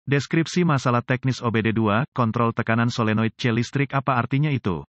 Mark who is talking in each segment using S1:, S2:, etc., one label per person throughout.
S1: Deskripsi masalah teknis OBD2, kontrol tekanan solenoid C listrik. Apa artinya itu?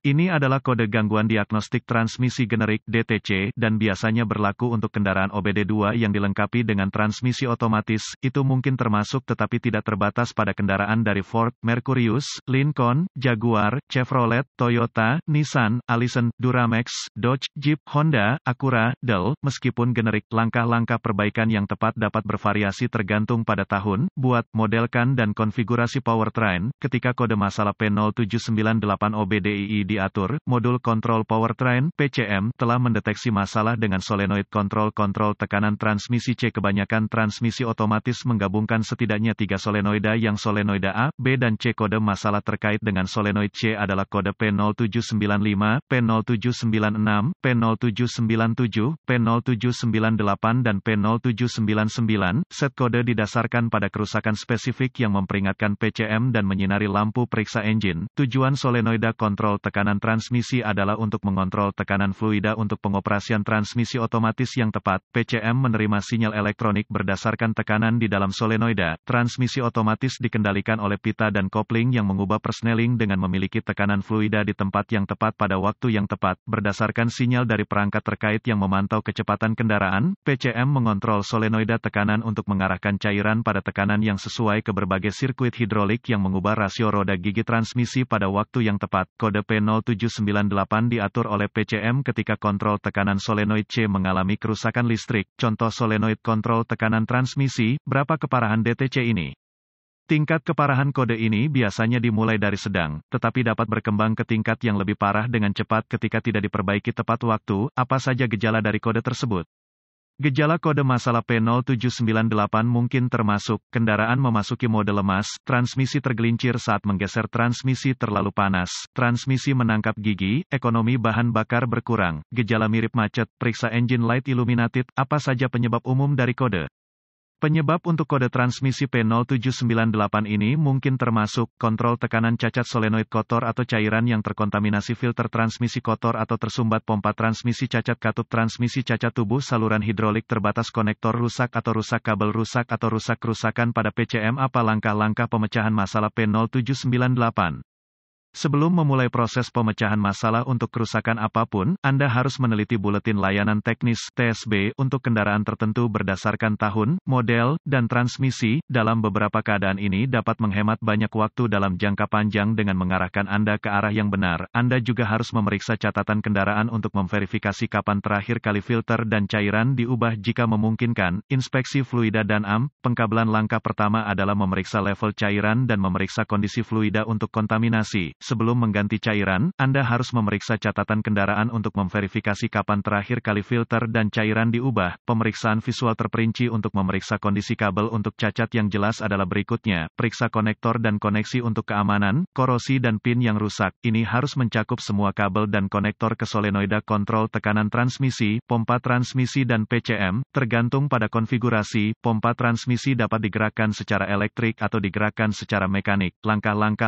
S1: Ini adalah kode gangguan diagnostik transmisi generik (DTC) dan biasanya berlaku untuk kendaraan OBD2 yang dilengkapi dengan transmisi otomatis. Itu mungkin termasuk tetapi tidak terbatas pada kendaraan dari Ford, Mercurius, Lincoln, Jaguar, Chevrolet, Toyota, Nissan, Allison, Duramax, Dodge, Jeep, Honda, Acura, Dell. Meskipun generik, langkah-langkah perbaikan yang tepat dapat bervariasi tergantung pada tahun, buat, modelkan dan konfigurasi powertrain. Ketika kode masalah P0798 OBDII diatur, modul kontrol powertrain (PCM) telah mendeteksi masalah dengan solenoid kontrol tekanan transmisi C. Kebanyakan transmisi otomatis menggabungkan setidaknya 3 solenoida yang solenoida A, B dan C. Kode masalah terkait dengan solenoid C adalah kode P0795, P0796, P0797, P0798 dan P0799. Set kode didasarkan pada kerusakan spesifik yang memperingatkan PCM dan menyinari lampu periksa engine. Tujuan solenoida kontrol tekanan transmisi adalah untuk mengontrol tekanan fluida untuk pengoperasian transmisi otomatis yang tepat. PCM menerima sinyal elektronik berdasarkan tekanan di dalam solenoida. Transmisi otomatis dikendalikan oleh pita dan kopling yang mengubah persneling dengan memiliki tekanan fluida di tempat yang tepat pada waktu yang tepat. Berdasarkan sinyal dari perangkat terkait yang memantau kecepatan kendaraan, PCM mengontrol solenoida tekanan untuk mengarahkan cairan pada tekanan yang sesuai ke berbagai sirkuit hidrolik yang mengubah rasio roda gigi transmisi pada waktu yang tepat. Kode P0798 diatur oleh PCM ketika kontrol tekanan solenoid C mengalami kerusakan listrik. Contoh solenoid kontrol tekanan transmisi. Berapa keparahan DTC ini? Tingkat keparahan kode ini biasanya dimulai dari sedang, tetapi dapat berkembang ke tingkat yang lebih parah dengan cepat ketika tidak diperbaiki tepat waktu. Apa saja gejala dari kode tersebut? Gejala kode masalah P0798 mungkin termasuk, kendaraan memasuki mode lemas, transmisi tergelincir saat menggeser transmisi terlalu panas, transmisi menangkap gigi, ekonomi bahan bakar berkurang, gejala mirip macet, periksa engine light illuminated. Apa saja penyebab umum dari kode? Penyebab untuk kode transmisi P0798 ini mungkin termasuk, kontrol tekanan cacat solenoid kotor atau cairan yang terkontaminasi filter transmisi kotor atau tersumbat pompa transmisi cacat katup transmisi cacat tubuh saluran hidrolik terbatas konektor rusak atau rusak kabel rusak atau rusak kerusakan pada PCM. Apa langkah-langkah pemecahan masalah P0798? Sebelum memulai proses pemecahan masalah untuk kerusakan apapun, Anda harus meneliti buletin layanan teknis (TSB) untuk kendaraan tertentu berdasarkan tahun, model, dan transmisi. Dalam beberapa keadaan ini dapat menghemat banyak waktu dalam jangka panjang dengan mengarahkan Anda ke arah yang benar. Anda juga harus memeriksa catatan kendaraan untuk memverifikasi kapan terakhir kali filter dan cairan diubah jika memungkinkan. Inspeksi fluida dan AM. Pengkabelan. Langkah pertama adalah memeriksa level cairan dan memeriksa kondisi fluida untuk kontaminasi. Sebelum mengganti cairan, Anda harus memeriksa catatan kendaraan untuk memverifikasi kapan terakhir kali filter dan cairan diubah. Pemeriksaan visual terperinci untuk memeriksa kondisi kabel untuk cacat yang jelas adalah berikutnya. Periksa konektor dan koneksi untuk keamanan, korosi dan pin yang rusak. Ini harus mencakup semua kabel dan konektor ke solenoida kontrol tekanan transmisi, pompa transmisi dan PCM. Tergantung pada konfigurasi, pompa transmisi dapat digerakkan secara elektrik atau digerakkan secara mekanik. Langkah-langkah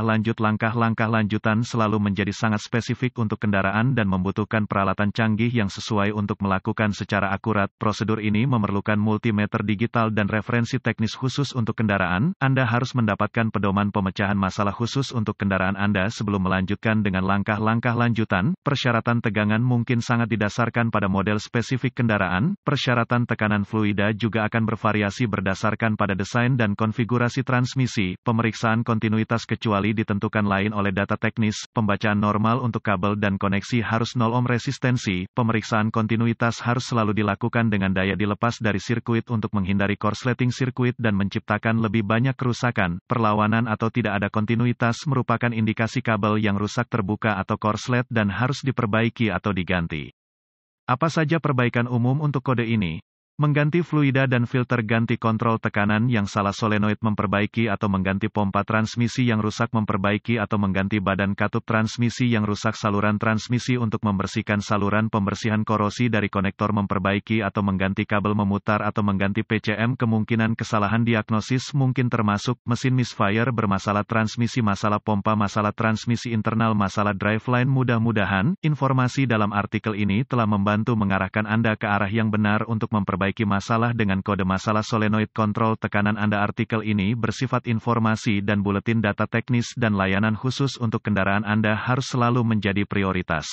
S1: lanjutan selalu menjadi sangat spesifik untuk kendaraan dan membutuhkan peralatan canggih yang sesuai untuk melakukan secara akurat. Prosedur ini memerlukan multimeter digital dan referensi teknis khusus untuk kendaraan. Anda harus mendapatkan pedoman pemecahan masalah khusus untuk kendaraan Anda sebelum melanjutkan dengan langkah-langkah lanjutan. Persyaratan tegangan mungkin sangat didasarkan pada model spesifik kendaraan. Persyaratan tekanan fluida juga akan bervariasi berdasarkan pada desain dan konfigurasi transmisi. Pemeriksaan kontinuitas kecuali ditentukan lain oleh data teknis. Pembacaan normal untuk kabel dan koneksi harus 0 ohm resistensi. Pemeriksaan kontinuitas harus selalu dilakukan dengan daya dilepas dari sirkuit untuk menghindari korsleting sirkuit dan menciptakan lebih banyak kerusakan. Perlawanan atau tidak ada kontinuitas merupakan indikasi kabel yang rusak terbuka atau korslet dan harus diperbaiki atau diganti. Apa saja perbaikan umum untuk kode ini? Mengganti fluida dan filter, ganti kontrol tekanan yang salah solenoid, memperbaiki atau mengganti pompa transmisi yang rusak, memperbaiki atau mengganti badan katup transmisi yang rusak, saluran transmisi untuk membersihkan saluran, pembersihan korosi dari konektor, memperbaiki atau mengganti kabel, memutar atau mengganti PCM. Kemungkinan kesalahan diagnosis mungkin termasuk mesin misfire bermasalah, transmisi masalah pompa, masalah transmisi internal, masalah driveline. Mudah-mudahan informasi dalam artikel ini telah membantu mengarahkan Anda ke arah yang benar untuk memperbaiki memperbaiki masalah dengan kode masalah solenoid kontrol tekanan Anda. Artikel ini bersifat informasi dan buletin data teknis dan layanan khusus untuk kendaraan Anda harus selalu menjadi prioritas.